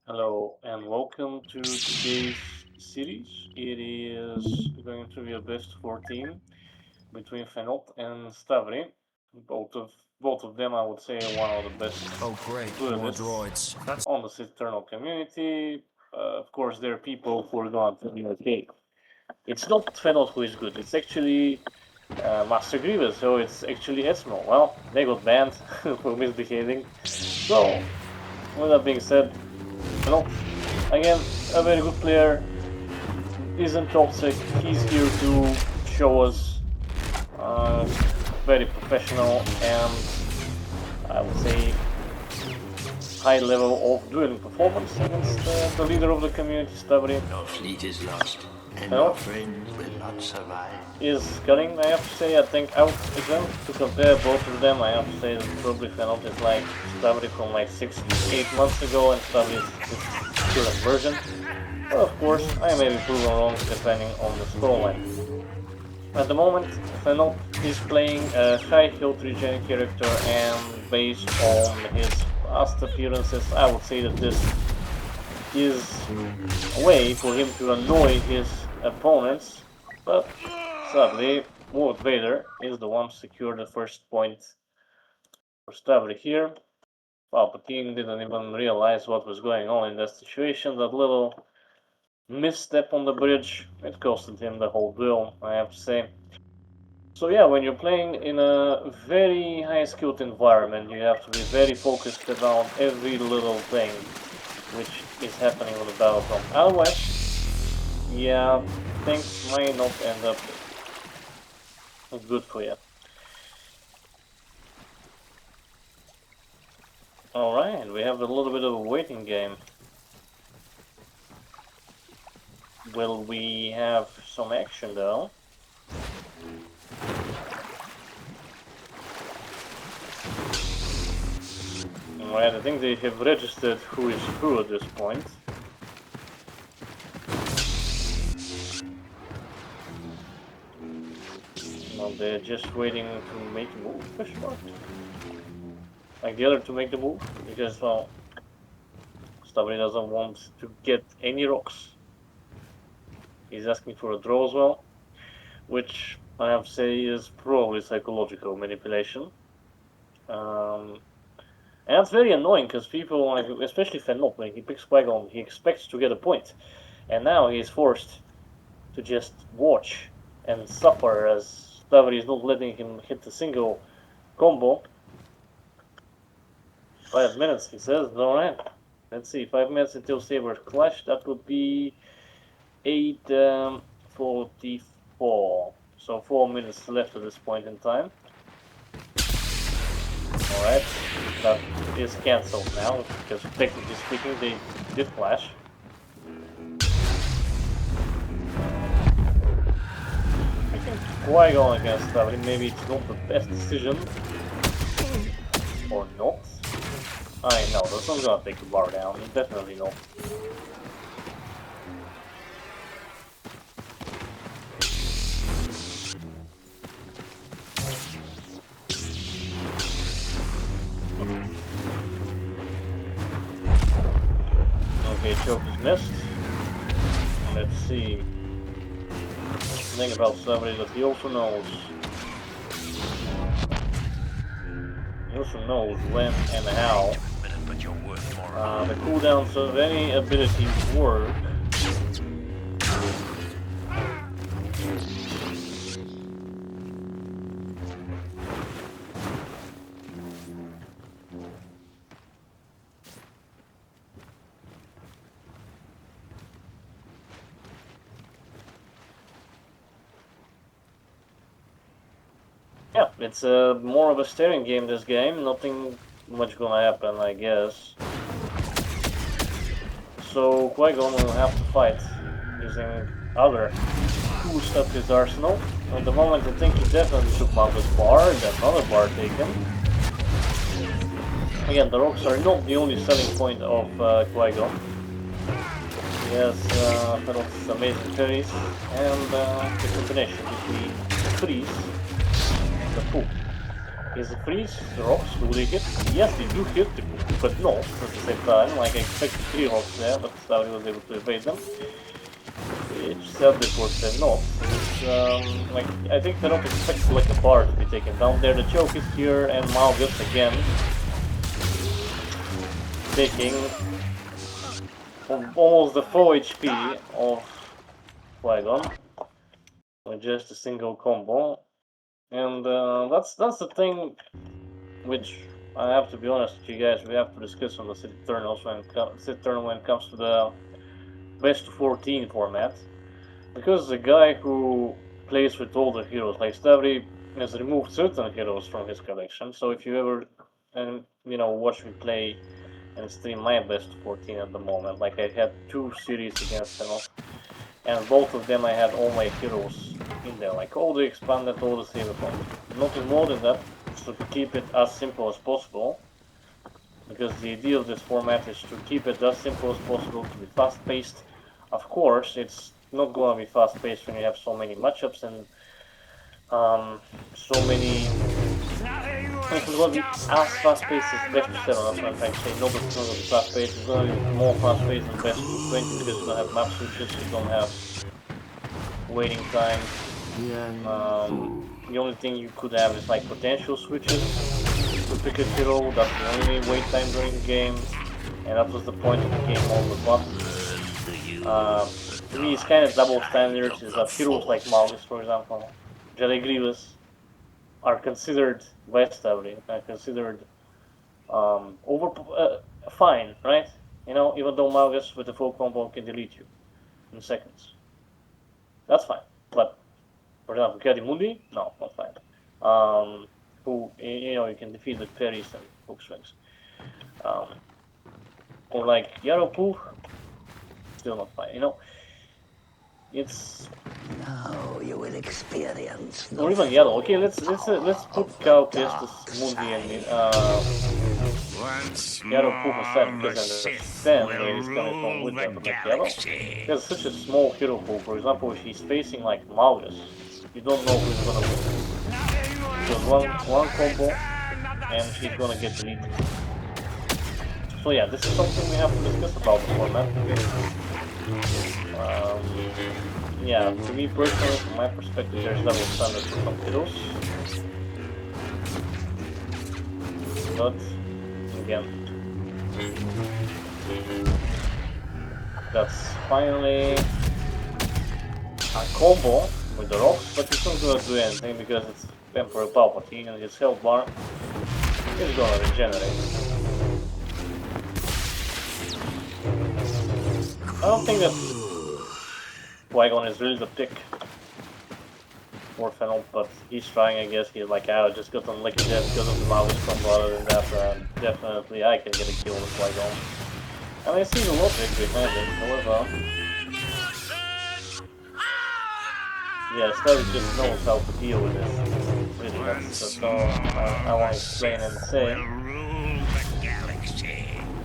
Hello and welcome to today's series. It is going to be a best 14 between Fenot and StAvRi. Both of them, I would say, are one of the best Oh great, more duelists droids. That's on the StAvRi community. Of course, there are people who are going to be okay. It's not Fenot who is good. It's actually Master Grievous. So it's actually Esmo. Well, they got banned for misbehaving. So, with that being said, Fenot again, a very good player, isn't toxic. He's here to show us uh, very professional and I would say high level of dueling performance against the leader of the community, StAvRi. Your fleet is lost, and Fenot your friends will not survive. is cutting, I have to say, I think out again. To compare both of them, I have to say that probably Fenot is like StAvRi from like 6 to 8 months ago and StAvRi is his current version. But of course, I may be proven wrong depending on the storyline. At the moment, Fenot is playing a high health regen character and based on his past appearances, I would say that this is a way for him to annoy his opponents, but sadly, Lord Vader is the one to secure the first point for StAvRi here. Palpatine didn't even realize what was going on in that situation, that little misstep on the bridge, it costed him the whole duel, I have to say. So yeah, when you're playing in a very high-skilled environment, you have to be very focused around every little thing which is happening on the battlefront. Otherwise, yeah, things might not end up good for you. Alright, we have a little bit of a waiting game. Will we have some action though? Alright, I think they have registered who is who at this point. Now they're just waiting to make a move, question mark? Like the other to make the move, because, well, StAvRi doesn't want to get any rocks. He's asking for a draw as well, which I have to say is probably psychological manipulation. And that's very annoying because people, like, especially Fenot, when he picks Qui-Gon, he expects to get a point. And now he's forced to just watch and suffer as StAvRi is not letting him hit a single combo. 5 minutes, he says. Alright. Let's see, 5 minutes until Saber Clash. That would be 8:44. So 4 minutes left at this point in time. Alright, that is cancelled now, because technically speaking they did clash. I think Qui-Gon against StAvRi, maybe it's not the best decision. Or not. I know, that's not gonna take the bar down, definitely not. Okay, choke is missed. Let's see. The thing about StAvRi is that he also knows when and how the cooldowns of any abilities work. Yeah, it's more of a staring game, this game. Nothing much gonna happen, I guess. So Qui-Gon will have to fight using other tools at his arsenal. At the moment, I think he definitely took Mount's bar, then another bar taken. Again, the rocks are not the only selling point of Qui-Gon. He has Fenot's amazing fairies and the combination between the freeze and the pool. Is the freeze rocks, do they hit? Yes, they do hit the poop, but no, at the same time. Like I expected 3 rocks there, but StAvRi was able to evade them. Which sadly for Fenot is, like, I think Fenot expects like a bar to be taken down there. The choke is here, and Malgus again taking almost the full HP of Qui-Gon with just a single combo. And that's the thing which I have to be honest with you guys, we have to discuss on the StAvRi when it comes to the best of 14 format. Because the guy who plays with all the heroes, like StAvRi has removed certain heroes from his collection, so if you ever watch me play and stream my best of 14 at the moment, like I had 2 series against Fenot, and both of them I had all my heroes in there, like all the expanded, all the saber points. Nothing more than that, so to keep it as simple as possible, because the idea of this format is to keep it as simple as possible, to be fast paced. Of course, it's not going to be fast paced when you have so many matchups and so many. It's not going to be as fast paced as best of 7, that's what I'm trying to say. Not that it's not going to be fast paced, it's going to be more fast paced than best of 20 because you don't have map switches, you don't have waiting time. The only thing you could have is like potential switches to pick a hero, that's the only wait time during the game, and that was the point of the game all the past. To me, it's kind of double standards, is that heroes like Malgus, for example, Jedi Grievous, are considered by StAvRi, are considered fine, right? You know, even though Malgus with the full combo can delete you in seconds. That's fine. But, for example, Mundi, no, not fine. Who, you can defeat with parries and hook swings. Or like Yaropu, still not fine, It's Now you will experience or even yellow. Okay, let's put Cal Kestis, Mundi, and Yaropu aside because I understand where he's coming from with the like yellow. Because such a small hero pool. For example, if he's facing like Malgus, you don't know who's gonna win. Because one combo and he's gonna get deleted. So yeah, this is something we have to discuss about the format. Yeah, to me personally, from my perspective, there's double standards for some heroes. But, again, that's finally a combo with the rocks, but it's not gonna do anything because it's Emperor Palpatine and his health bar is gonna regenerate. I don't think that Qui-Gon is really the pick for Fenot, but he's trying, I guess. He's like, I just got unlucky there because of the Malgus combo. Other than that, definitely I can get a kill with Qui-Gon. And I see the logic behind it, however. Yeah, StAvRi just knows how to deal with this. Really, that's all I want to explain and say.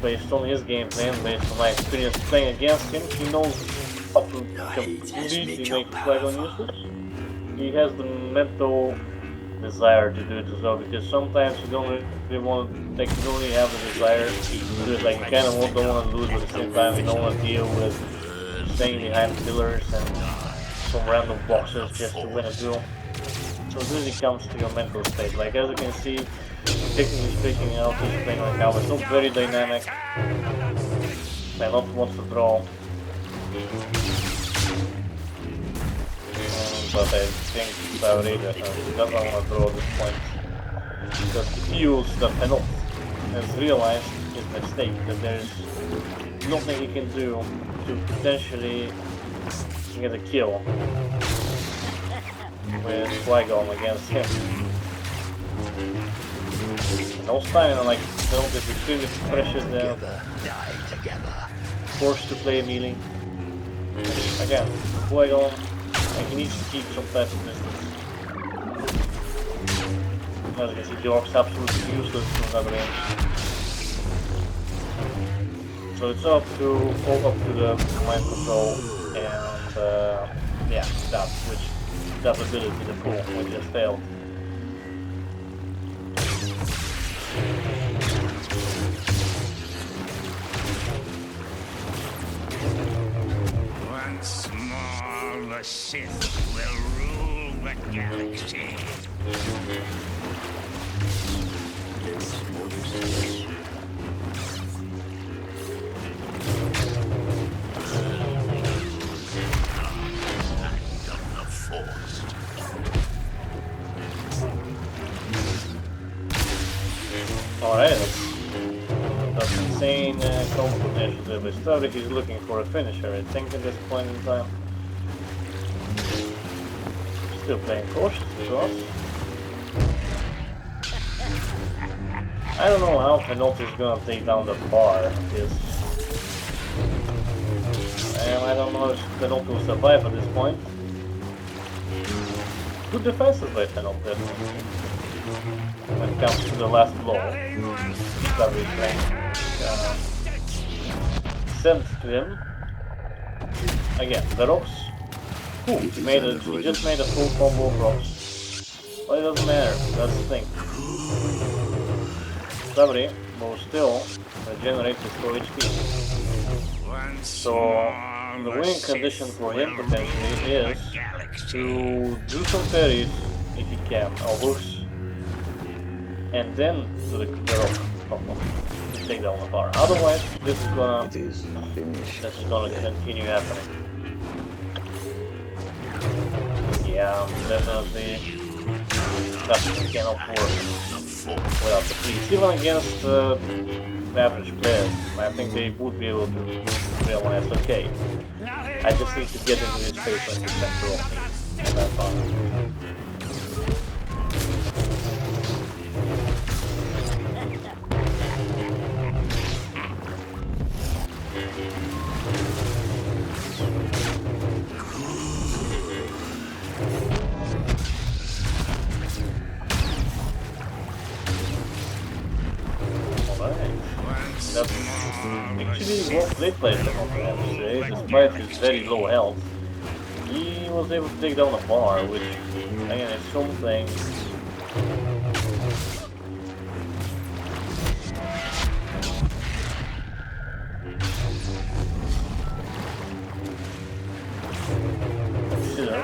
Based on his gameplay and based on my experience playing against him, he knows how to completely make Qui-Gon useless. He has the mental desire to do it as well, because sometimes you don't really want to, like, you don't really have the desire to do it, like, you kind of don't want to lose, but at the same time you don't want to deal with staying behind pillars and some random boxes just to win a duel. So it really comes to your mental state. Like, as you can see, technically speaking, how he's playing right now, it's not very dynamic. Fenot wants to draw. But I think StAvRi doesn't want to draw at this point. Because he feels that Fenot has realized his mistake, that there's nothing he can do to potentially get a kill with Qui-Gon against him. No stamina, like, Fenot is extremely precious there. Forced to play melee. Again, Qui-Gon, like, he needs to keep some type of distance. As you can see, Jork's absolutely useless from that range. So it's all up to the mind control and yeah, that ability to pull, which just failed. The Sith will rule the galaxy. Alright, that's insane confrontation there with StAvRi. He's looking for a finisher, I think, at this point in time. Still playing cautious to us. I don't know how Fenot is gonna take down the bar. I don't know if Fenot will survive at this point. Good defenses by Fenot, definitely. When it comes to the last blow, StAvRi sent to him. Again, the rocks. Ooh, he just made a full combo of rocks. But it doesn't matter, that's the thing. StAvRi will still regenerate his full HP. So the winning condition for him potentially is to do some parries if he can, or hooks, and then do the rock combo to take down the bar. Otherwise, this is gonna continue happening. Yeah, definitely that cannot work without the police. Even against average players, I think they would be able to realize, okay, I just need to get into his face when he's back to roll me, and that's fine. That's actually well played by Fenot, I have to say. Despite his very low health, he was able to take down a bar, which again is something. Consider.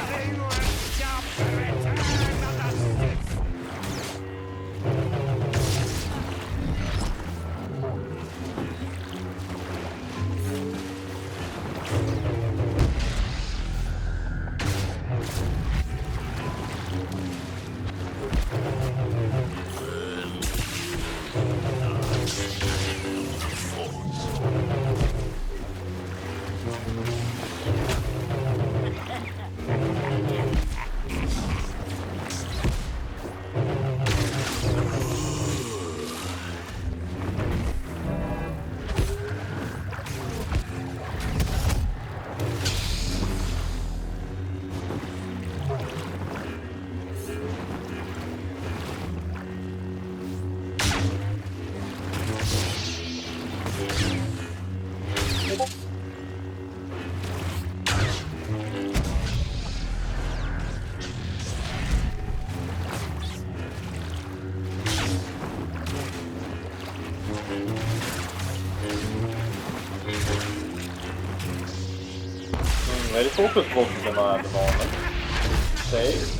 Very focused both of them are at the moment.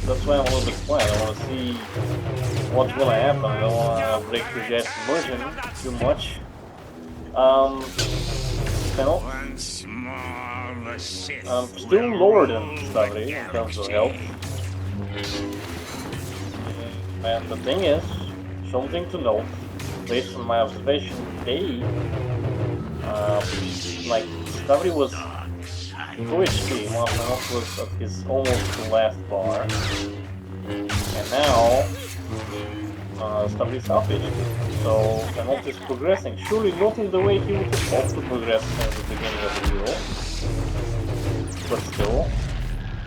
That's why I'm a little bit quiet. I want to see what's gonna happen. I don't want to break through guys' immersion too much. Fenot. Still lower than StAvRi in terms of health. And the thing is, something to note, based on my observation, like StAvRi was full HP, while Fenot was at his almost last bar, and now StAvRi's half HP. So Fenot is progressing, surely not in the way he would have hoped to progress at the beginning of the duel, but still,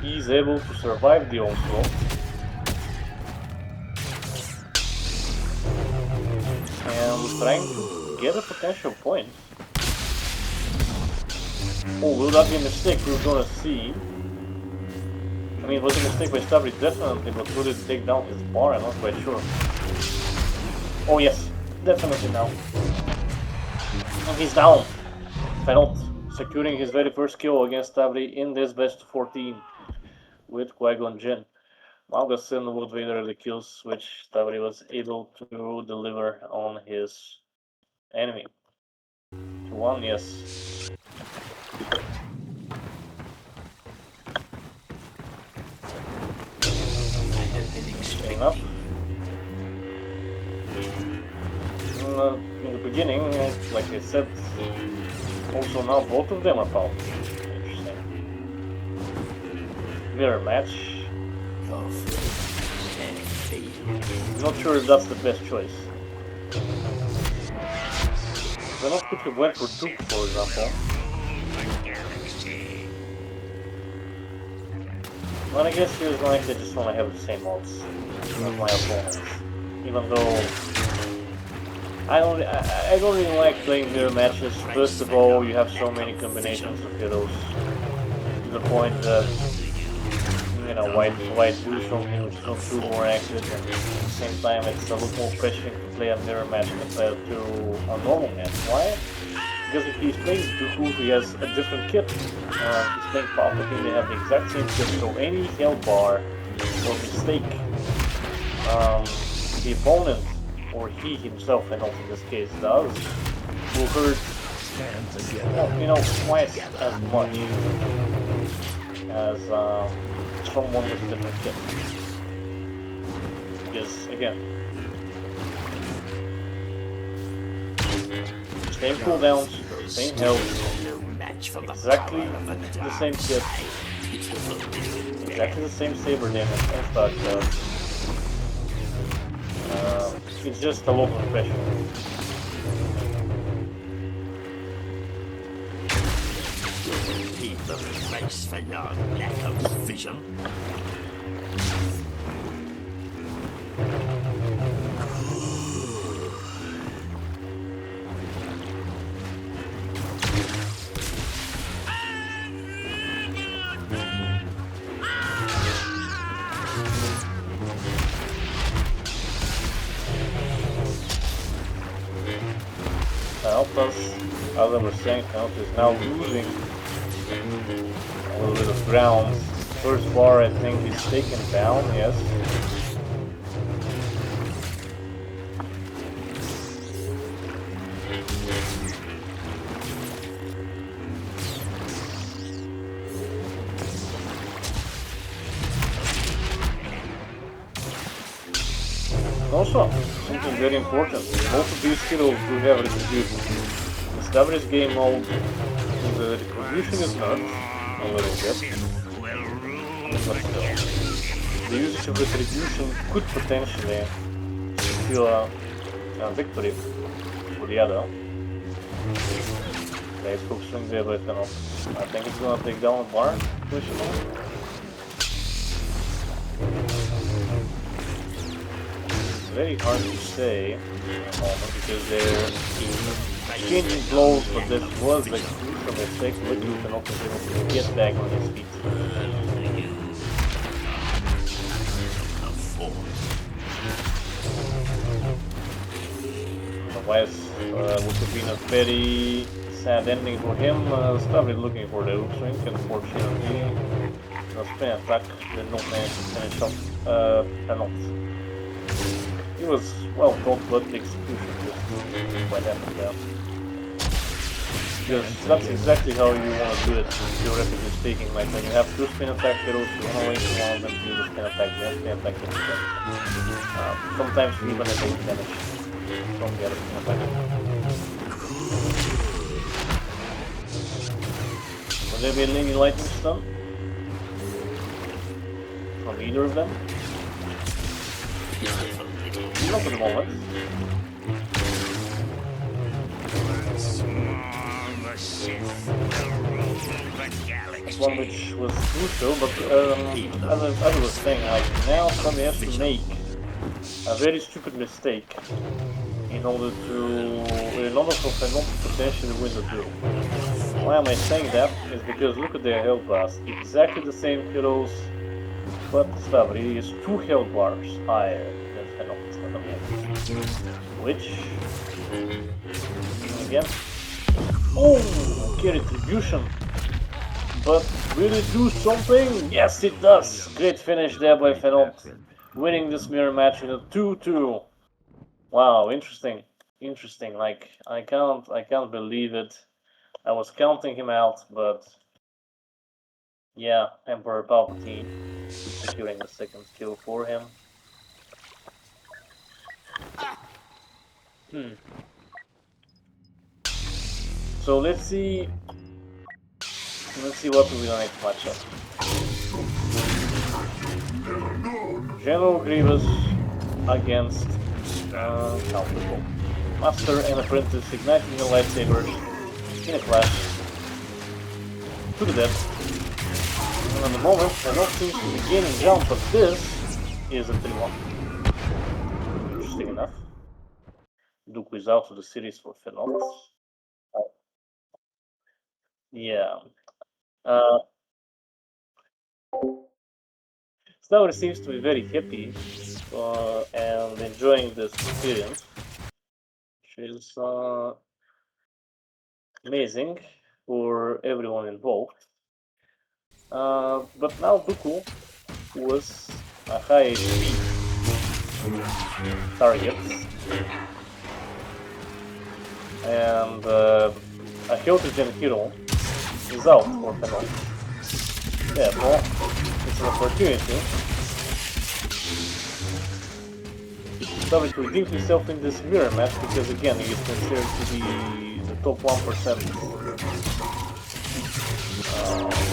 he's able to survive the onslaught. And trying to get a potential point. Oh, will that be a mistake? We're gonna see. I mean, it was a mistake by StAvRi, definitely, but will it take down his bar? I'm not quite sure. Oh yes, definitely now. And he's down. Fenot securing his very first kill against StAvRi in this best 14. with Qui-Gon Jinn. Malgus and Lord Vader are the kills which StAvRi was able to deliver on his enemy. 2-1, yes. Enough. In the beginning, like I said, also now both of them are powerful. Interesting. Mirror match. Not sure if that's the best choice. Fenot could have went for Duke, for example. But I guess he was like, they just want to have the same odds as my opponents. Even though I don't really like playing mirror matches. First of all, you have so many combinations of heroes to the point that, you know, why do something which is not too more accurate, and at the same time it's a lot more pressuring to play a mirror match compared to a normal match. Why? Because if he's playing Dooku, he has a different kit. He's playing Palpatine, they have the exact same kit, so any health bar or mistake the opponent, or he himself, and also in this case does, will hurt, well, you know, twice as much as someone with a different kit. Because, again, same cooldowns, same health, exactly the same kit, exactly the same saber damage and stock shots. It's just a lot of pressure. Keep a place for your lack of vision. Plus, as I was saying, Fenot is now losing a little bit of ground. First bar, I think, is taken down, yes. Also, something very important, most of these heroes do have retribution. In StAvRi's game mode, the retribution is not a little bit, but still. The usage of retribution could potentially secure a victory for the other. Nice hook swing there by Fenot. I think it's gonna take down a bar, question mark. Very hard to say at the moment because they're exchanging blows, but this was a crucial mistake. Luckily, Fenot was able to get back on his feet. Otherwise, would have been a very sad ending for him. StAvRi looking for the hook swing, unfortunately. The spin attack did not manage to finish off Fenot. He was well done, but the execution just went after that. Because that's exactly how you want to do it, theoretically speaking. Like when you have two spin attack heroes, you want to wait for one of them to do the spin attack, then spin attack hits them. Sometimes you even take damage from the other spin attack. Will there be any lightning stun from either of them? Not at the moment. That's one which was crucial, but as I was saying, like now somebody has to make a very stupid mistake in order for Fenot to potentially win the duel. Why am I saying that? Is because look at their health bars. Exactly the same heroes, but StAvRi is 2 health bars higher than Fenot. Which, again, oh, okay, retribution. but will it do something? Yes, it does! Great finish there by Fenot, winning this mirror match in a 2-2. Wow, interesting. Interesting. Like, I can't believe it. I was counting him out, but yeah, Emperor Palpatine securing the second kill for him. So let's see what will be the next matchup. General Grievous against Counterpole. Master and Apprentice igniting the lightsabers in a clash to the death. And at the moment, Fenot seems to be gaining ground, but this is a 3-1. Interesting enough. Dooku is out of the series for Fenot. Yeah. StAvRi seems to be very happy and enjoying this experience, which is amazing for everyone involved. But now Dooku was a high HP target, and a Hyotogen hero is out for Fenot. Therefore, it's an opportunity StAvRi to redeem himself in this mirror match, because again he is considered to be the top 1%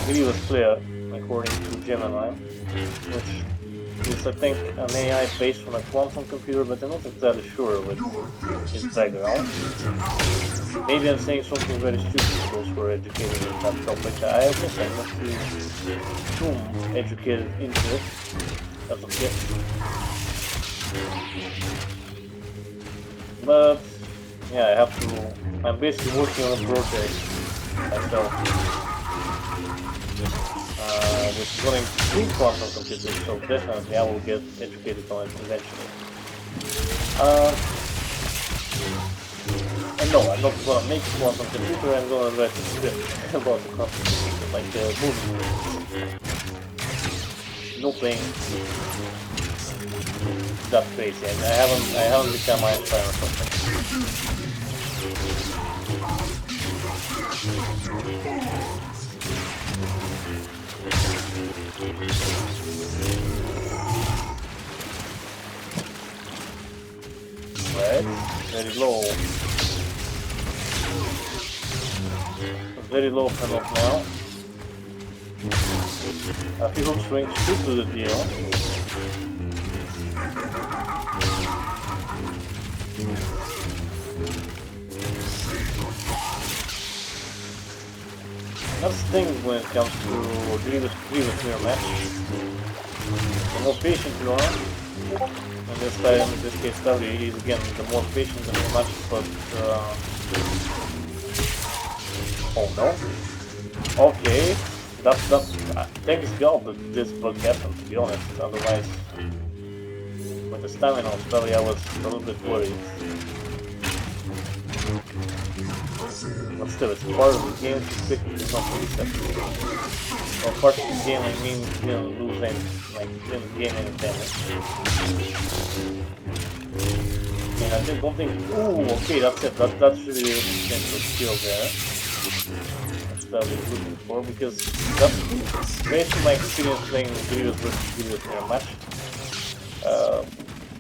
Grievous player according to Gemini, which is I think an AI based on a quantum computer, but I'm not entirely sure with his background. Maybe I'm saying something very stupid for those who are educated in that topic. I guess I'm not too educated into it as of yet. But yeah, I'm basically working on a project myself, which is going to include quantum computers, so definitely I will get educated on it eventually. And no, I'm not gonna make a quantum computer, I'm gonna write a script about the quantum computer, like a movie. No playing that crazy, and I haven't become Einstein or something. Right, very low. Very low Fenot now. A few hooks swings should do the deal. That's the thing when it comes to Grievous mirror match. The more patient you are, and this time, in this case, StAvRi is again the more patient in the match, but oh no. Okay. Thanks God that this bug happened, to be honest. Otherwise, with the stamina of StAvRi, I was a little bit worried. But still, it's part of the game, it's not really separate. Well, part of the game, I mean, you didn't lose any, didn't gain any damage. And I don't think, ooh, okay, that's it, that's really the potential skill there. That I was looking for, because that's based on my experience playing Grievous versus Grievous in a match.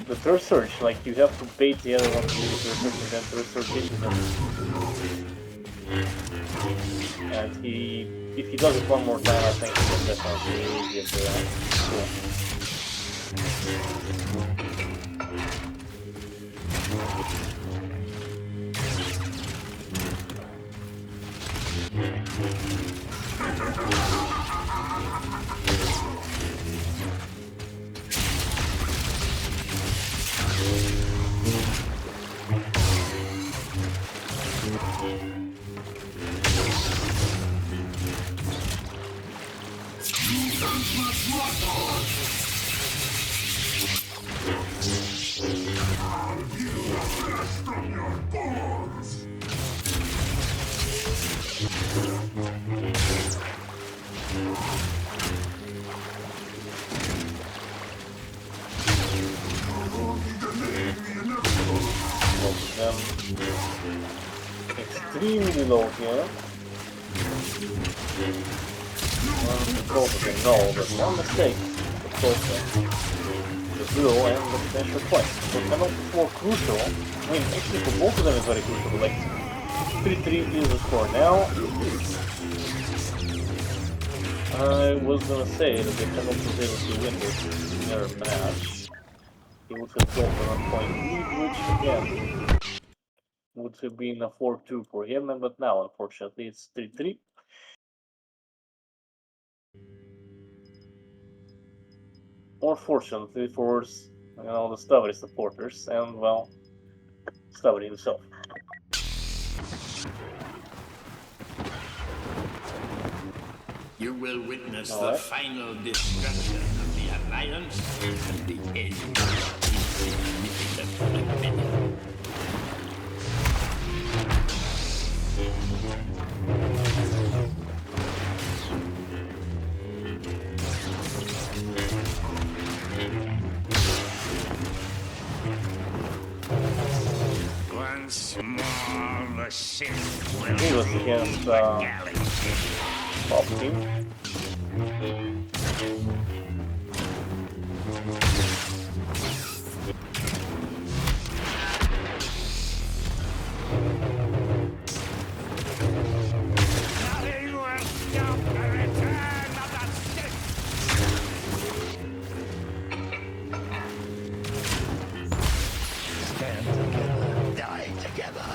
The third surge, like you have to bait the other one to do the third surge and then third surge into them. And if he does it one more time, I think he can definitely get extremely low here. Both of them, no, but one mistake. Both the duel and the potential point. So Fenot is more crucial. I mean, actually for both of them it's very crucial, but like 3-3 is the score now. I was gonna say that if Fenot was able to win this mirror match, he would have gone for a point lead, which again would have been a 4-2 for him, but now unfortunately it's 3-3. Or fortunately for the StAvRi supporters and well, StAvRi himself. You will witness the final destruction of the Alliance and the end of the insignificant Dominion. Once more, the Sith will He was rule against the galaxy. Palpatine. Nothing will stop the return of the Sith. Stand together, die together.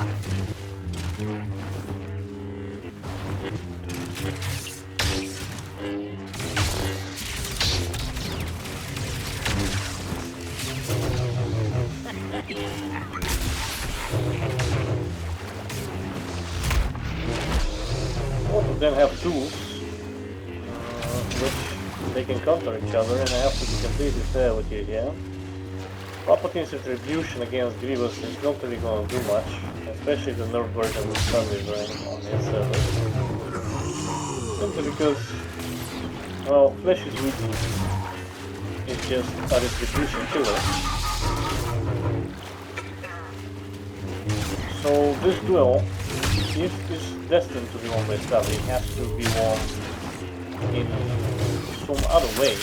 Both of them have tools, which they can counter each other, and I have to be completely fair with you here. Palpatine's retribution against Grievous is not really going to do much, especially the nerf version with StAvRi running on his server. Simply because, well, Flesh's weakness is just a retribution killer. So this duel, if it's destined to be won by StAvRi, it has to be won in some other way.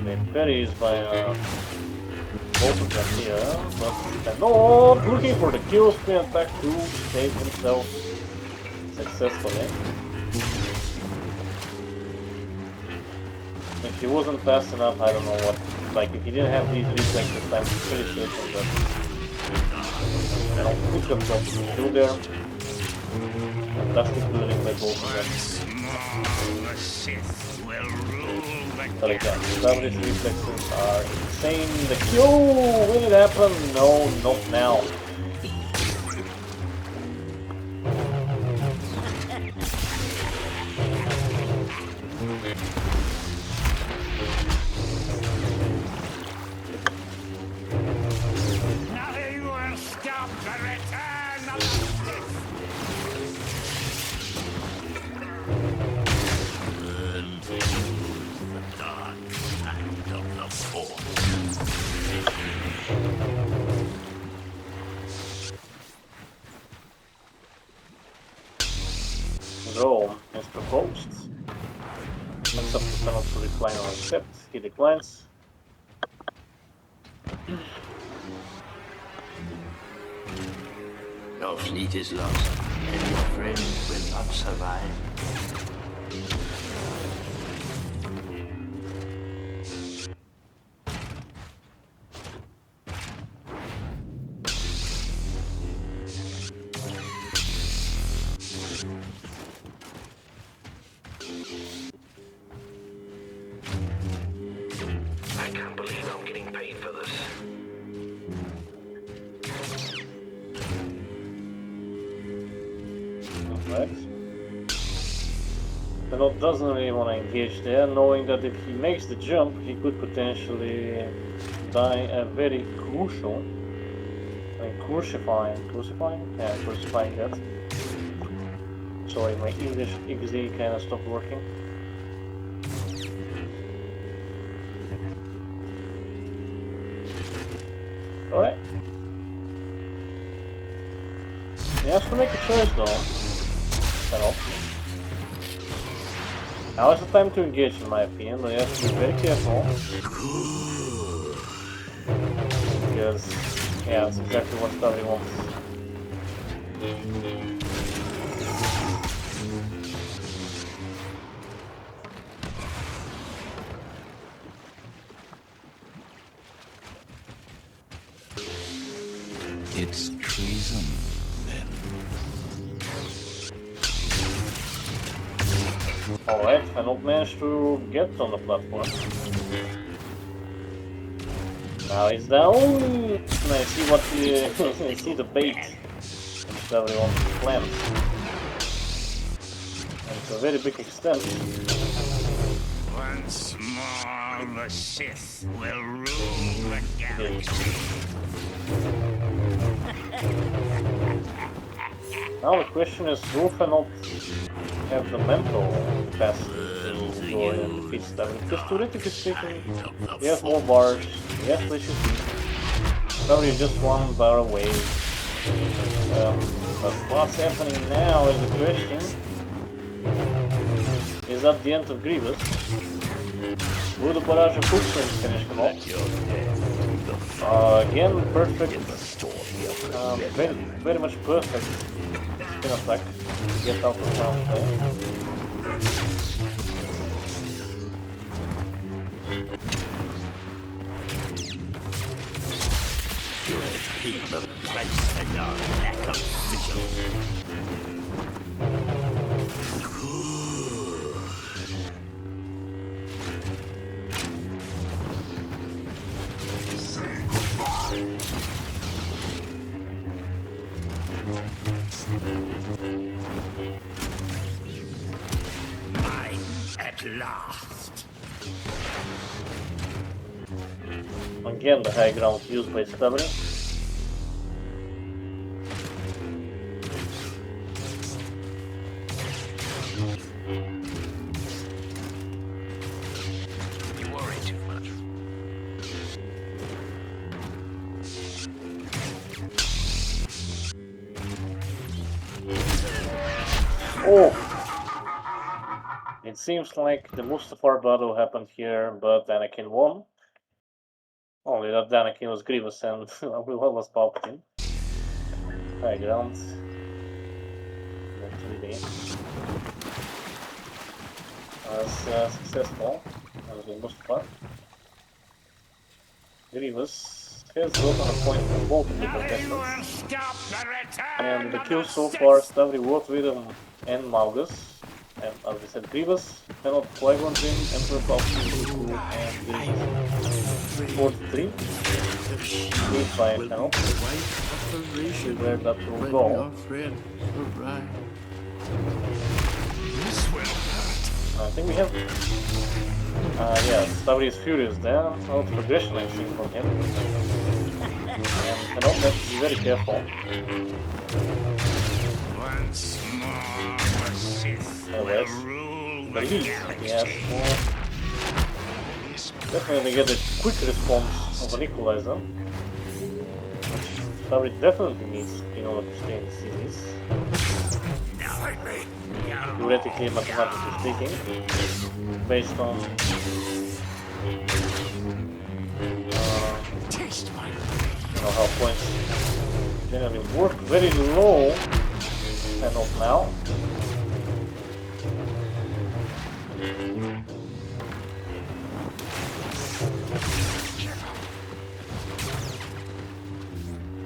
Made parries by both of them here, but Fenot looking for the kill spin attack to save himself successfully. If he wasn't fast enough, I don't know what. Like, if he didn't have these reflexes time to finish it, but could have got the kill there. Fantastic building by both of them. The Sith will rule the But again, galaxy. StAvRi's reflexes are insane. The kill! Will it happen? No, not now. Nothing will stop the return of the Sith. Burn through the dark side of the Force. Rome is proposed. It's up to Fenot to decline or accept. He declines. Your fleet is lost, and your friend will not survive. I can't believe I'm getting paid for this. Alright. Fenot doesn't really want to engage there, knowing that if he makes the jump, he could potentially die a very crucial and crucifying death. Sorry, my English XD kind of stopped working. has to make a choice though. Fenot. Now is the time to engage in my opinion, but you have to be very careful. Because, yeah, that's exactly what StAvRi wants. It's treason, then. Alright, Fenot managed to get on the platform. Now he's down. And I see what I see the bait which everyone plans. And to a very big extent. Once more, the Sith will rule the galaxy. Now the question is, will Fenot have the mental capacity to go in and defeat StAvRi? Because theoretically speaking, he has more bars, he has places to StAvRi is just one bar away. But what's happening now is the question. Is that the end of Grievous? Will the barrage of footprints finish him off? Again, perfect. Very much perfect spin attack to get out of round play. People place in your lack of vision. Mine at last. Again, the high ground used by StAvRi. You worry too much. Oh! It seems like the Mustafar battle happened here, but Anakin won. Only that Anakin was Grievous and Obi-Wan was Palpatine. High ground. Not really as successful as with Mustafar. Grievous has gotten a point from both of the contestants. And the kills so far, StAvRi, World Rhythm and Malgus. And as I said, Grievous, Fenot, Qui-Gon Jinn, Emperor Palpatine, and 43. Lead by Fenot. See where that will go. I think we have... yeah, StAvRi is furious there. A lot of aggression I've seen from him. And Fenot has to be very careful. Once more, the Sith will rule the galaxy. Yes, definitely get a quick response of an equalizer. StAvRi definitely needs in order to stay in the series. Theoretically, mathematically speaking, based on how points generally work very low and not now.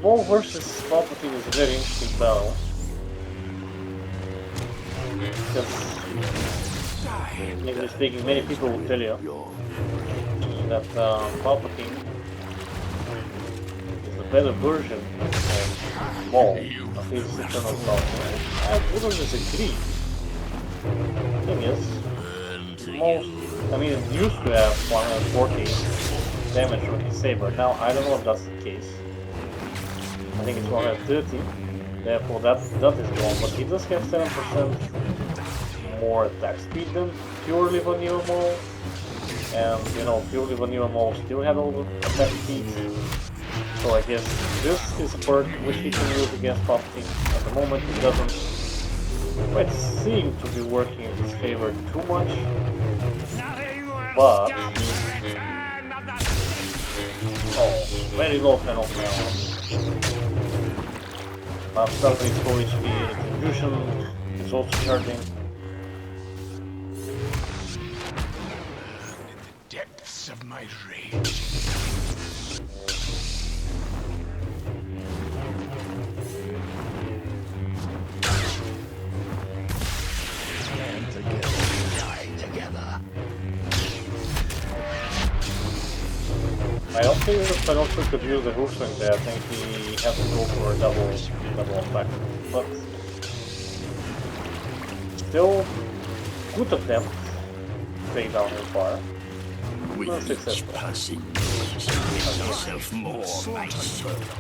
Maul versus Palpatine is a very interesting battle. Because, technically speaking, many people will tell you that Palpatine is a better version of Maul, of his eternal love. I wouldn't disagree. The thing is, it used to have 140 damage from his saber. Now, I don't know if that's the case. I think it's 130, therefore that is gone, but he does have 7% more attack speed than purely vanilla Maul. and you know, purely vanilla mode still had all the attack speeds. So I guess this is a perk which he can use against top teams. At the moment it doesn't quite seem to be working in his favor too much, but oh, very low Fenot now. StAvRi is full HP, retribution is also charging. Depths of my rage. Stand together, die together. I don't think that Fenot could use the hoof swing there. I think he has to go for a double attack. But still, good attempt to take down his bar. With Not each successful. passing moment, make yourself more my servant.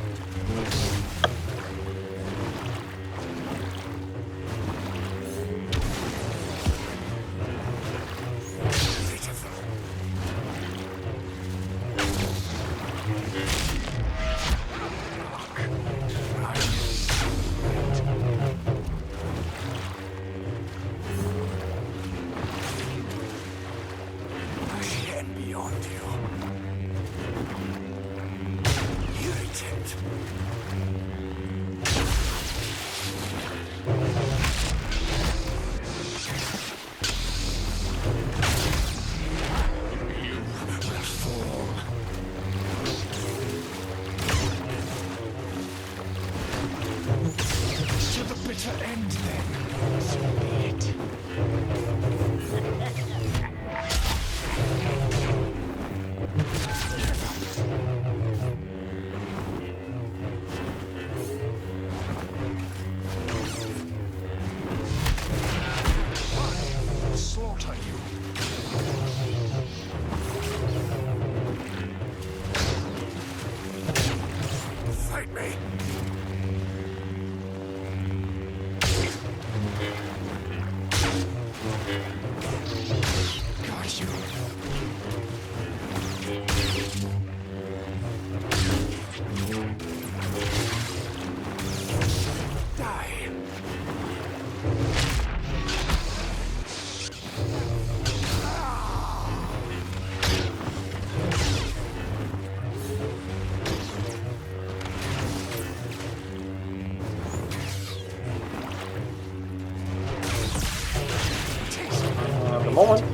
Moment,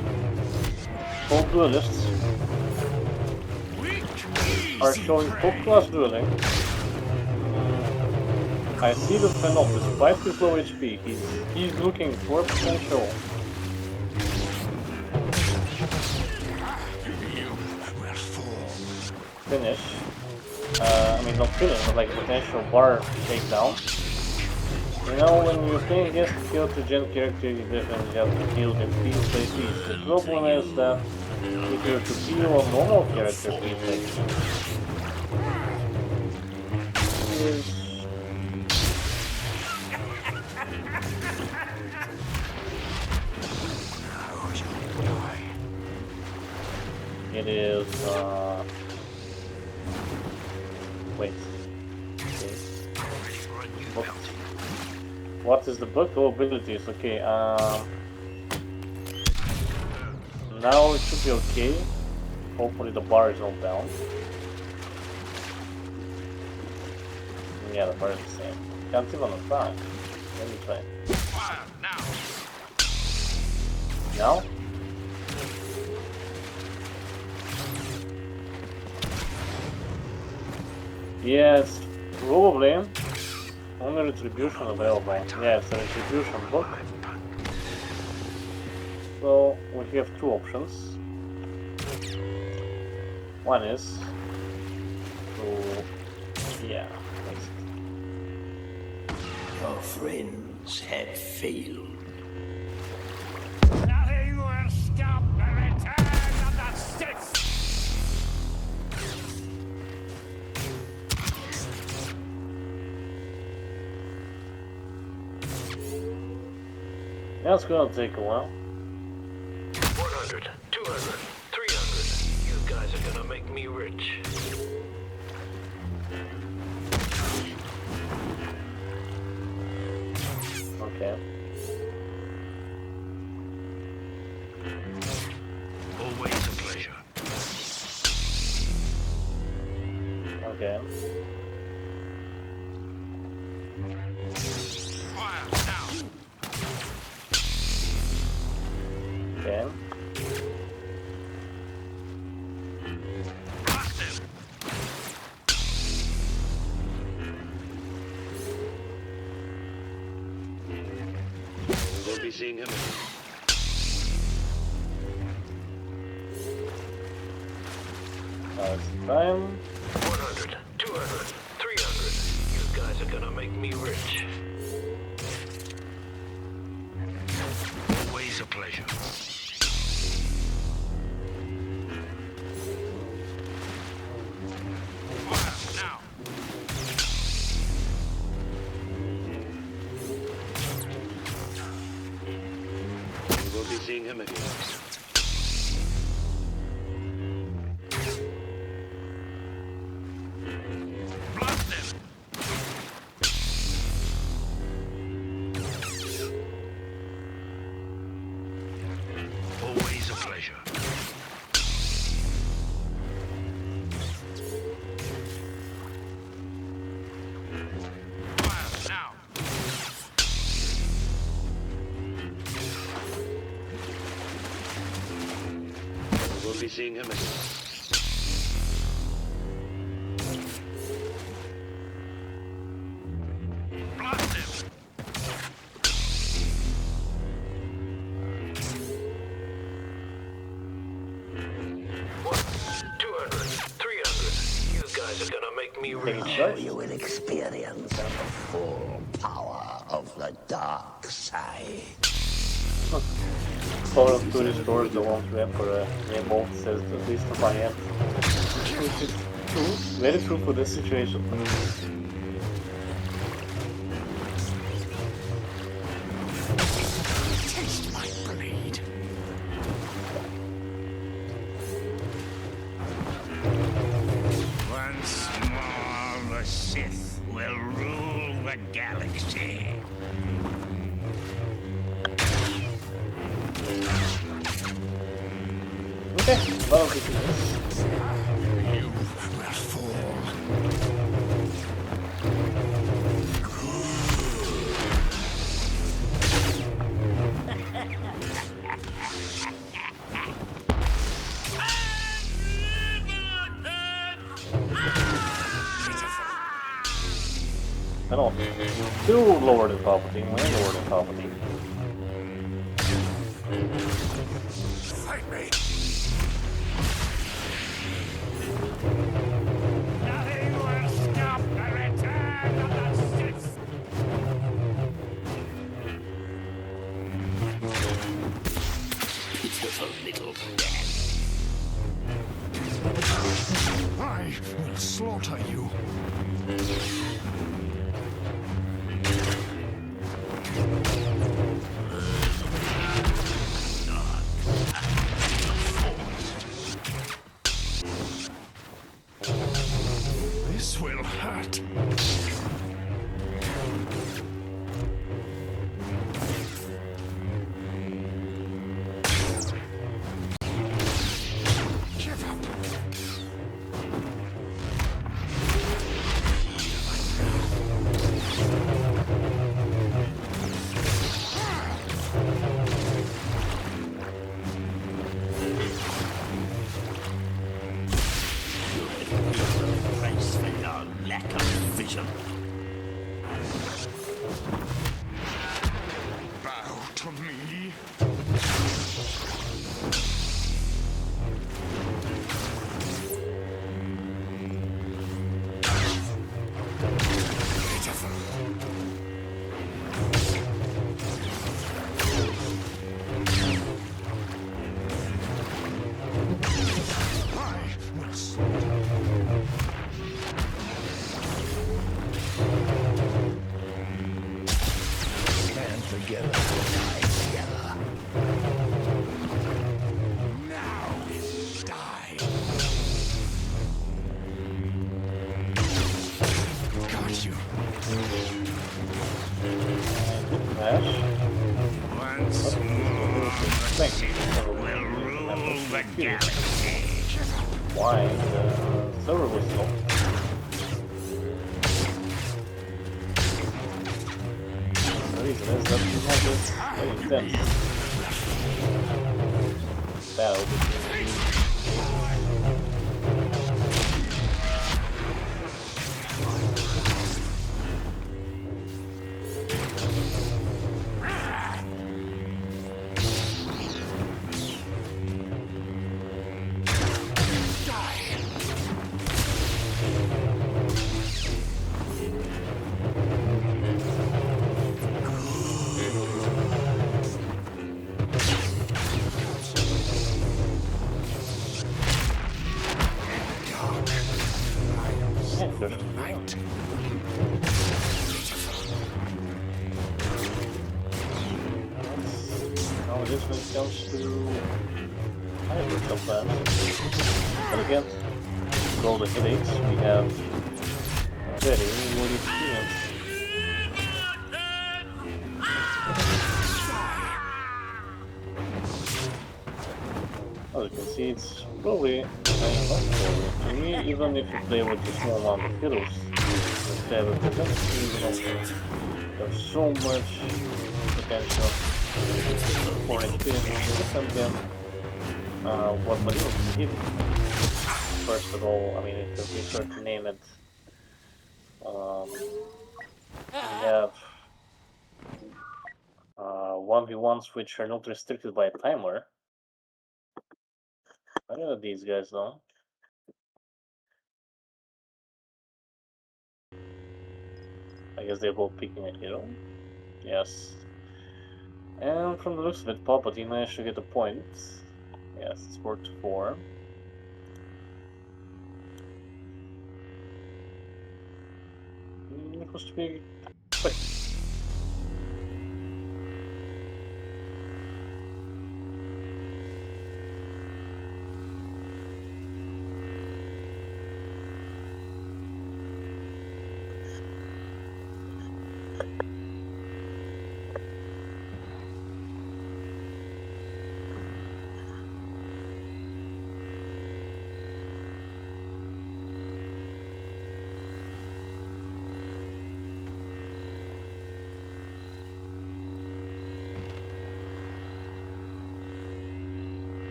both duelists are showing top-class dueling. I see the Fenot, despite his low HP, he's looking for a potential finish. I mean, not finish, but like a potential bar takedown. You know, when you're playing against a kill to gen character, you definitely have to heal them piece by piece. The problem is that if you're to heal a normal character piece by piece, it is, wait. Okay. What is the bug? Oh, abilities. Okay, now it should be okay. Hopefully the bar is not down. Yeah, the bar is the same. Can't even attack. Let me try. Now? Yes, probably. Only retribution available. Yeah, it's a retribution book. So we have two options. One is to, yeah, basically. Your friends have failed. Nothing will stop the return of the Sith! That's gonna take a while. 100, 200, 300. Okay. Always a pleasure. Okay. Fire now. Okay. Blast him. We'll be seeing him. Now it's time. 100, 200, 300. You guys are gonna make me rich. Always a pleasure. Fire now. We'll be seeing him again. Blast him. Always a pleasure. Fire now. We'll be seeing him again. Blast him. What? 200, 300. You guys are gonna make me Take rich. it You will experience the full power of the dark side. Power of two restores the one to Emperor Rainbow says at least to my end. Which is true, very true for this situation. Taste my blade. Once more, the Sith will rule the galaxy. Okay, well, this is this. You will fall. I don't. Still lower than Palpatine, way lower than Palpatine. Fight me. Nothing will stop the return of the Sith. Pitiful little I will slaughter you. This will hurt. Give up. price for your lack of vision. Bow to me. I will slaughter. Sith will rule the galaxy. Why the server was locked. The reason is that we have this very intense battle between Light. Now this when it comes to hybrid sometimes. But again, with all the headaches, we have a very good experience. As you can see, it's probably not to me, even if you play with a small amount of heroes. Instead of there's so much potential for experience and then what materials to give. First of all, I mean, if we start to name it, we have 1v1s which are not restricted by a timer. I know these guys though. I guess they're both picking a hero. Yes. And from the looks of it, Palpatine managed to get a point. Yes, it's 4-4. It was to be quick.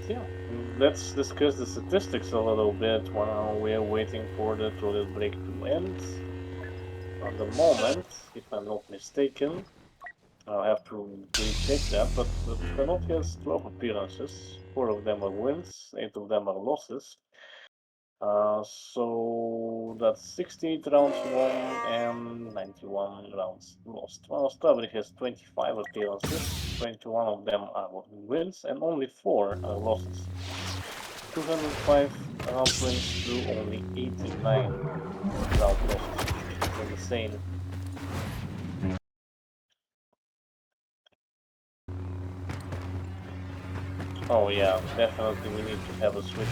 Yeah, let's discuss the statistics a little bit while we're waiting for the toilet break to end. At the moment, if I'm not mistaken, I'll have to recheck that, but the Fenot has 12 appearances, 4 of them are wins, 8 of them are losses. So that's 68 rounds won and 91 rounds lost. While StAvRi has 25 appearances, 21 of them are wins and only 4 are losses. 205 round wins to only 89 round losses. It's insane. Oh yeah, definitely we need to have a switch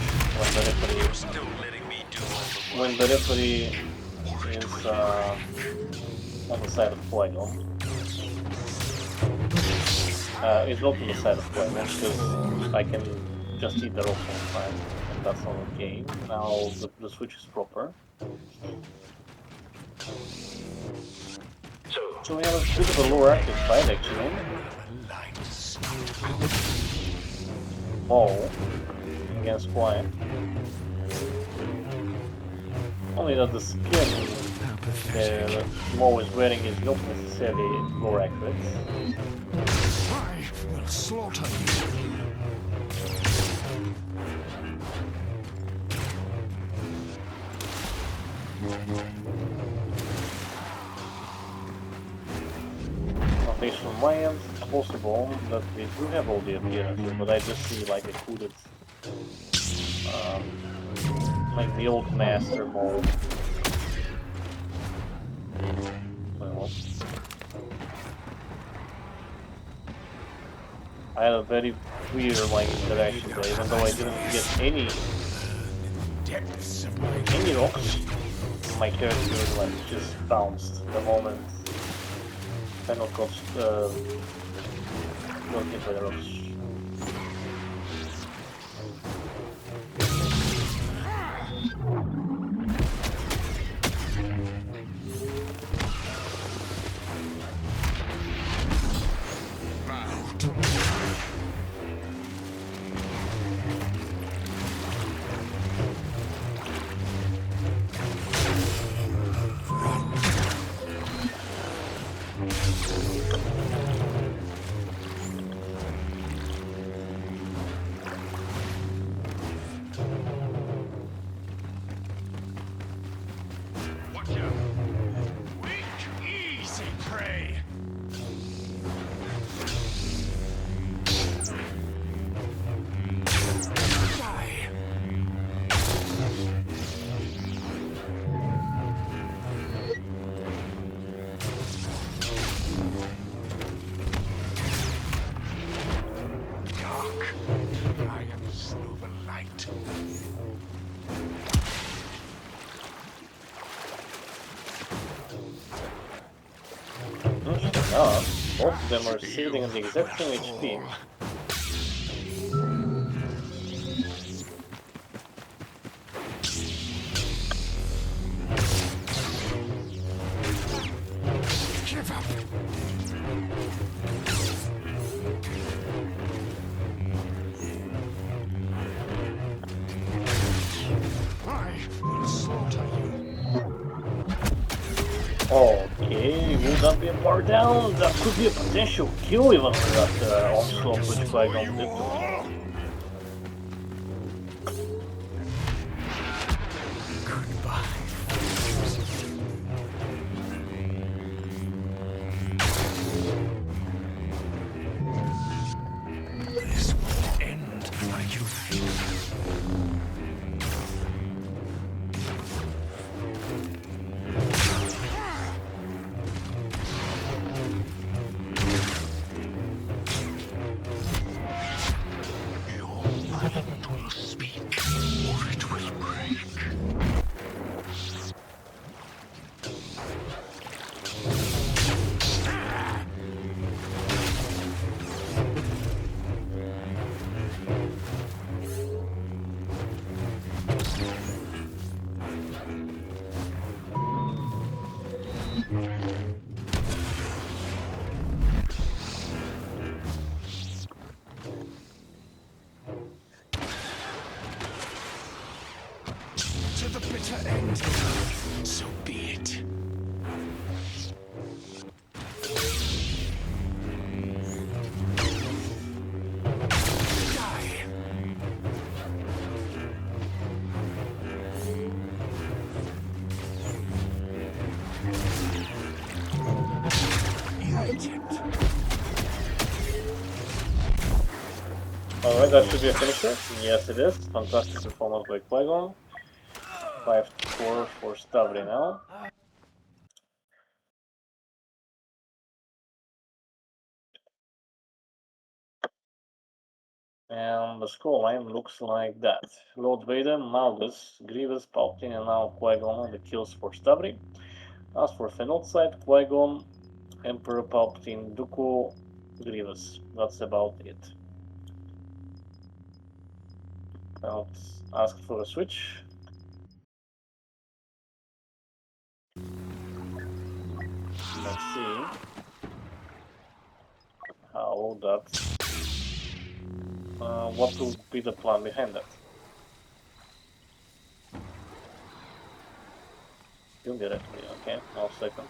when the referee is on the side of Qui-Gon. It's not on the side of Qui-Gon because I can just eat the rope all the time, and that's not okay. Now the switch is proper. So we have a bit of a lower active fight actually. Maul against Qui. Only that the skin that Maul is wearing is not necessarily more accurate. I will slaughter you. At least from my end, it's possible that we do have all the appearances, but I just see like a hooded, like the old master Maul. Well, I had a very weird like interaction there, even though I didn't get any rocks. My character like just bounced the moment Fenot got hit by the rocks. Both of them are sitting on the exact same HP. Give up. I will slaughter you. Okay, will that be a bar down? That could be a potential kill even with that onslaught which Qui-Gon did to him. To the bitter end. So be it. Die. Alright, that should be a finisher. Yes, it is. Fantastic performance by Qui-Gon. 5-4 for StAvRi now. And the scoreline looks like that. Lord Vader, Malgus, Grievous, Palpatine, and now Qui-Gon on the kills for StAvRi. As for Fenot side, Qui-Gon, Emperor Palpatine, Dooku, Grievous. That's about it. I'll ask for a switch. Let's see how that. What will be the plan behind that? You directly, okay, 1 second.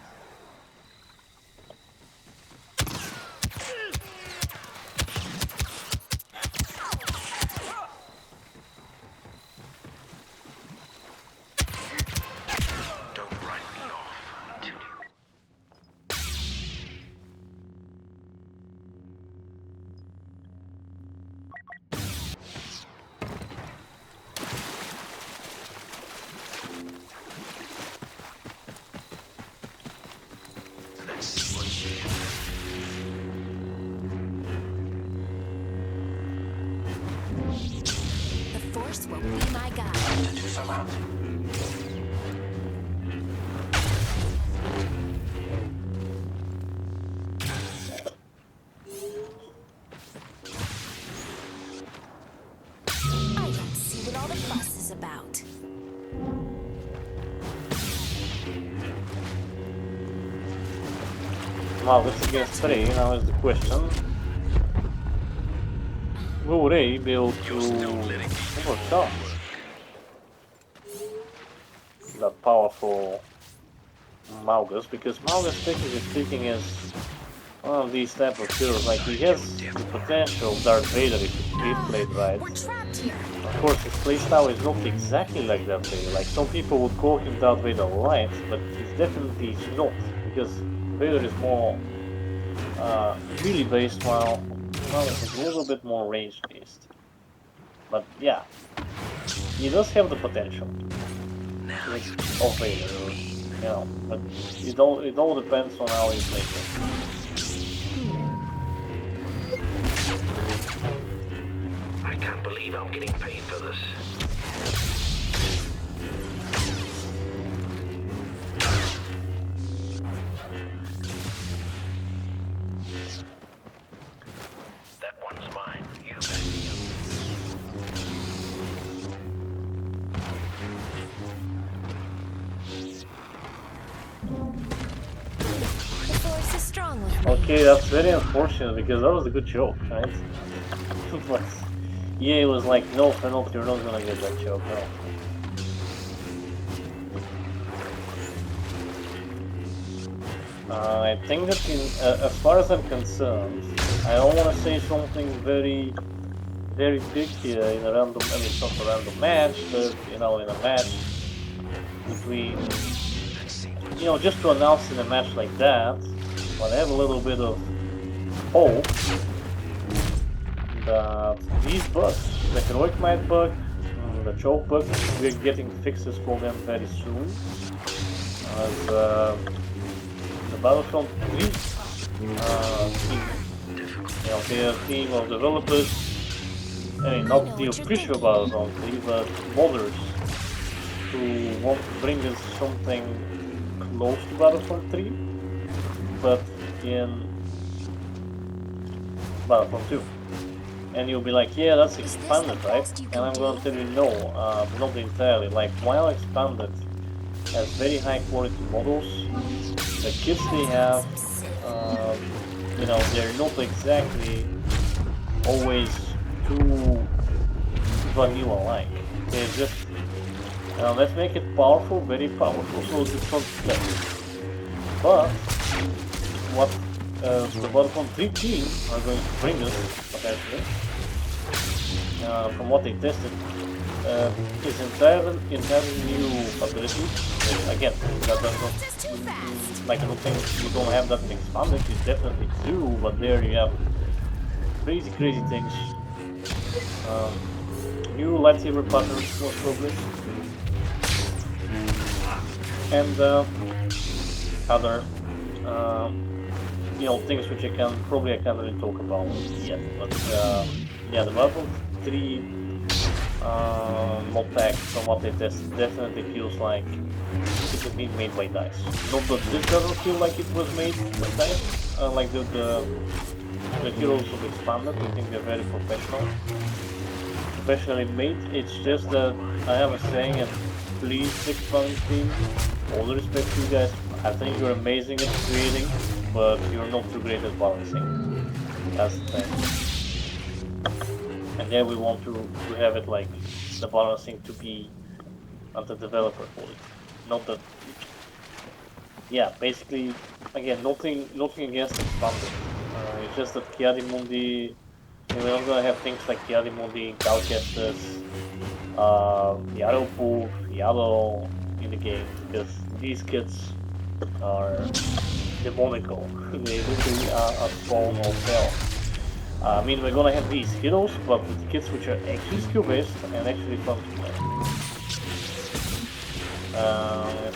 I don't see what all the fuss is about. Wow, that's against 3, now is the question. Will Ray be able to overcome that powerful Maugus? Because Maugus, technically speaking, is one of these type of heroes. Like, he has the potential of Darth Vader if he played right. We're trapped here. Of course, his playstyle is not exactly like Darth Vader. Like, some people would call him Darth Vader light, but he's definitely not, because Vader is more melee based, while Maugus is a little bit more range based. But yeah, he does have the potential of Vader, you know, but it all depends on how you play it. I can't believe I'm getting paid for this. That one's mine. You bet. The force is strong with me. Okay, that's very unfortunate because that was a good joke, right? But EA was like, no, Fenot, you're not gonna get that joke, no. I think that as far as I'm concerned, I don't want to say something very big here in a random, I mean, it's not a random match, but, you know, in a match between, you know, just to announce in a match like that, but I have a little bit of hope that these bugs, the Heroic Might bug, the Choke bug, we're getting fixes for them very soon. As the Battlefront 3 team, you know, their team of developers, I mean, not the official Battlefront 3, but modders who want to bring us something close to Battlefront 3, but in Battlefront 2. And you'll be like, yeah, that's expanded, right? And I'm gonna tell you, no, not entirely. Like, while expanded has very high quality models, the kits they have, you know, they're not exactly always too vanilla-like. They're just, let's make it powerful, very powerful, so it's not bad. But what the Battlefront 3 team are going to bring us, potentially, from what they tested, is entirely new abilities. Again, that does not, like, I don't think you don't have that expanded, you definitely do, but there you have crazy things. New lightsaber patterns, most probably. And other, you know, things which I can't really talk about yet. But yeah, the Battlefront 3 mod pack, from what they tested, definitely feels like it was being made by DICE. Not that this doesn't feel like it was made by DICE, like the heroes of Expanded. I think they're very professionally made. It's just that I have a saying, and please, Expanded team, all the respect to you guys, I think you're amazing at creating, but you're not too great at balancing. That's the thing. And then we want to have it like the balancing to be at the developer quality. Not that, yeah, basically, again, nothing against Expanded. It's just that Chiari-Mundi, we're not gonna have things like Chiari-Mundi, Calcestus, Yaropu, Yaro in the game, because these kids are demonical. They literally are a spawn of hell. I mean, we're gonna have these heroes, but with kits which are actually skill-based and actually fun to play.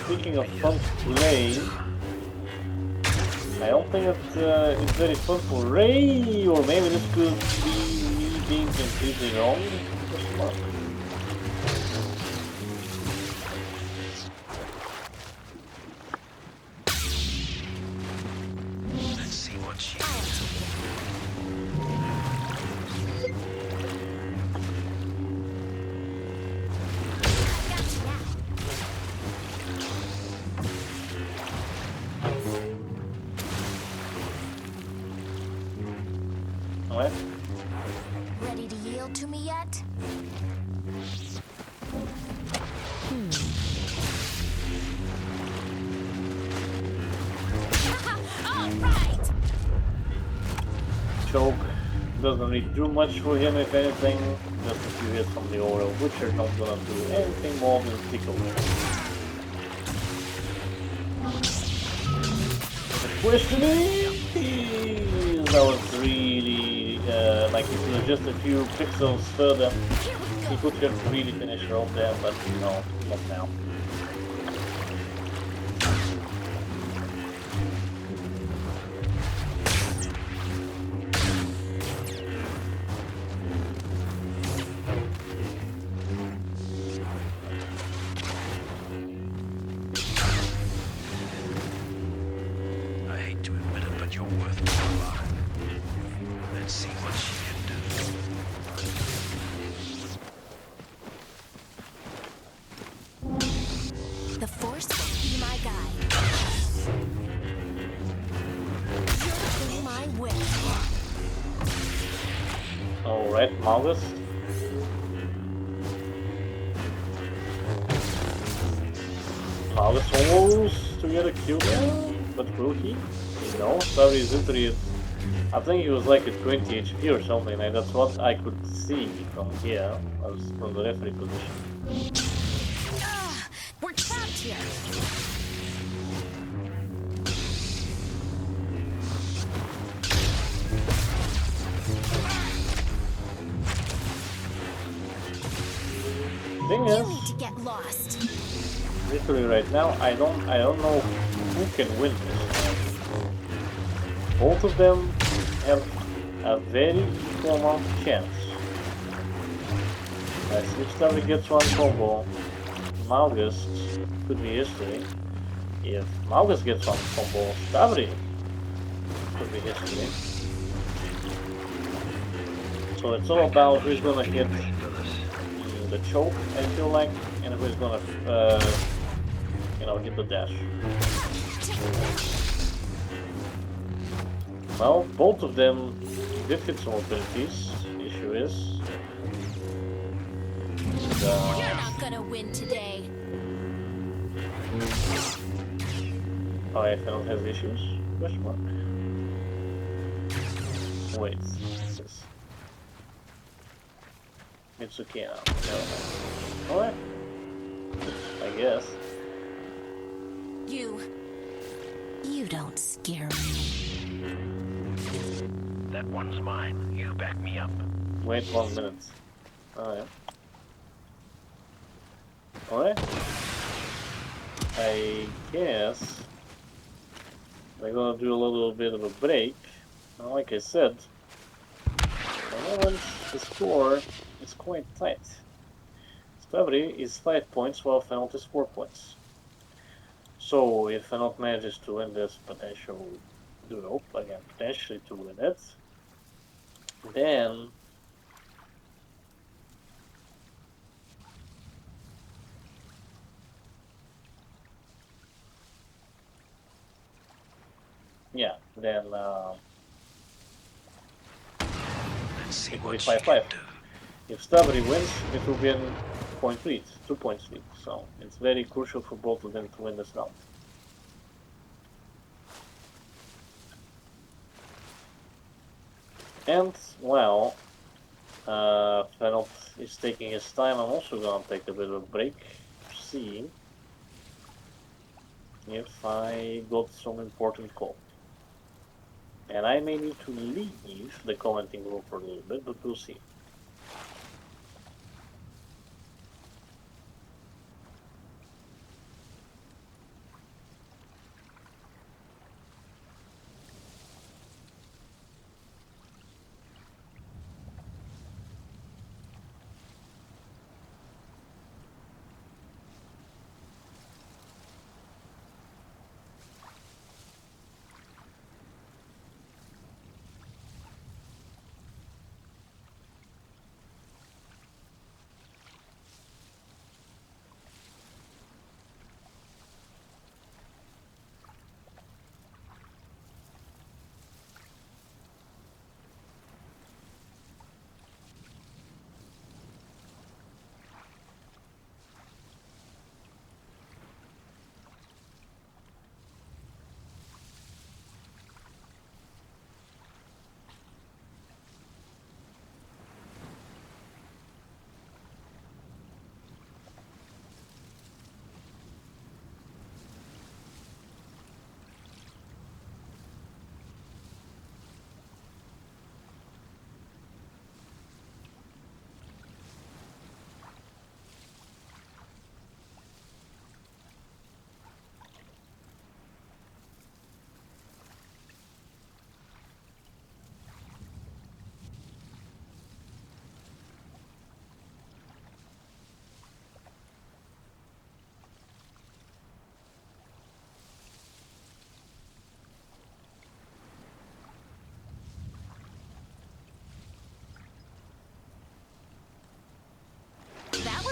Speaking of fun to play, I don't think that it's very fun for Ray, or maybe this could be me being completely wrong. Alright. Ready to yield to me yet? All right. Choke doesn't really do much for him, if anything. Just a few hits from the auto, which are not gonna do anything more than tickle him. The question is, that was really, like if it was just a few pixels further, he could have really finished her off there, but no, not now. I hate to admit it, but you're worth more. Let's see what she can do. The force will be my guide. You'll be my whip. Alright, Malgus. Malgus almost to get a kill there, but will he? No, sorry, Zitri is... I think he was like at 20 HP or something, like that's what I could see from here, as from the referee position. We're trapped here. Thing You is, need to get lost. literally right now, I don't know who can win this. Both of them have a very equal amount of chance. As if StAvRi gets one combo, Malgus could be history. If Malgus gets one combo, StAvRi could be history. So it's all about who's gonna hit the choke, I feel like, and who's gonna, you know, hit the dash. Well, both of them did hit some abilities. The issue is, You're not gonna win today. oh, yeah, Fenot has issues? Question mark. Wait, this. It's okay now. Alright. I guess. You don't scare me. That one's mine. You back me up. Wait 1 minute. Alright. Alright. I guess we're gonna do a little bit of a break. Now, like I said, at the moment the score is quite tight. StAvRi is 5 points while Fenot is 4 points. So if Fenot manages to win this potential duel, again potentially to win it, then yeah, then Let's see it will be what she can 5-5. do. If StAvRi wins, it will be a point lead, 2 points lead. So it's very crucial for both of them to win this round. And well, Fenot is taking his time. I'm also gonna take a bit of a break to see if I got some important call. And I may need to leave the commenting room for a little bit, but we'll see.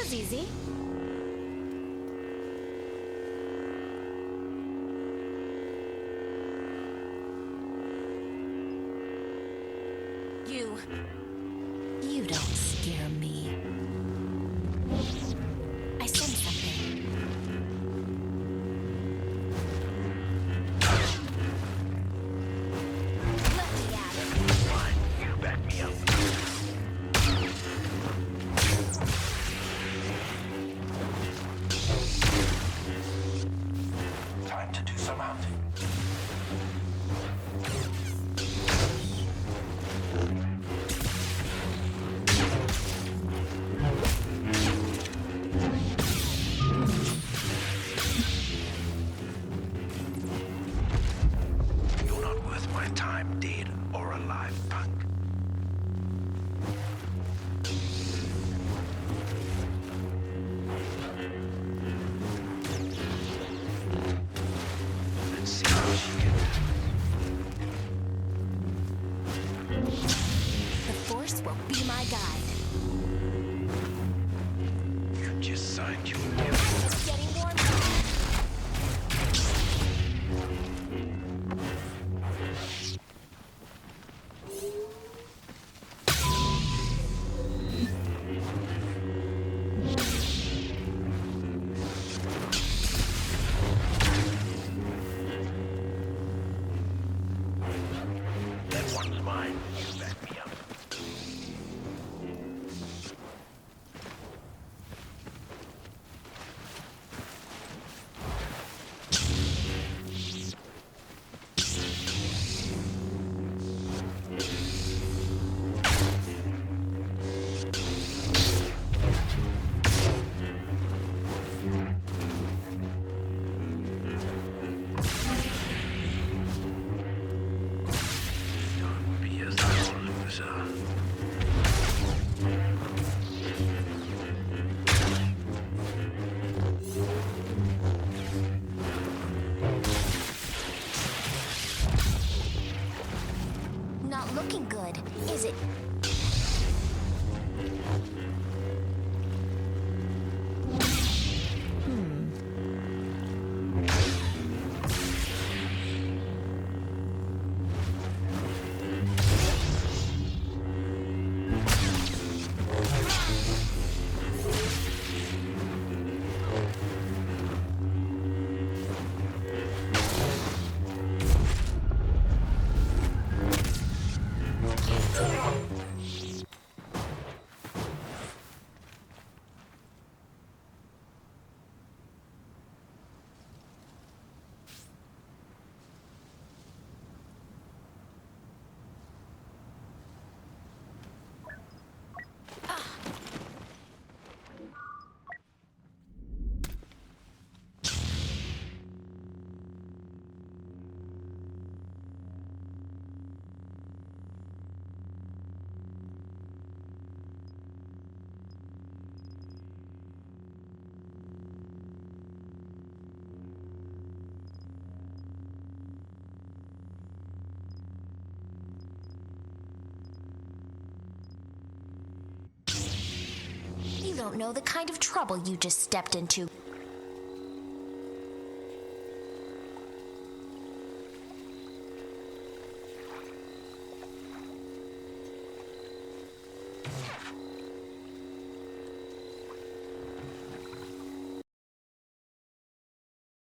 was easy. You don't scare me. I sense something. Let me at it. Fine, you back me up. Time to do some hunting. You're not worth my time, dead or alive, punk. Let's see how she can. The Force will be my guide. You just signed your It's getting warmer. That one's mine. You back me up. Don't be a sore loser. Not looking good, is it? You don't know the kind of trouble you just stepped into.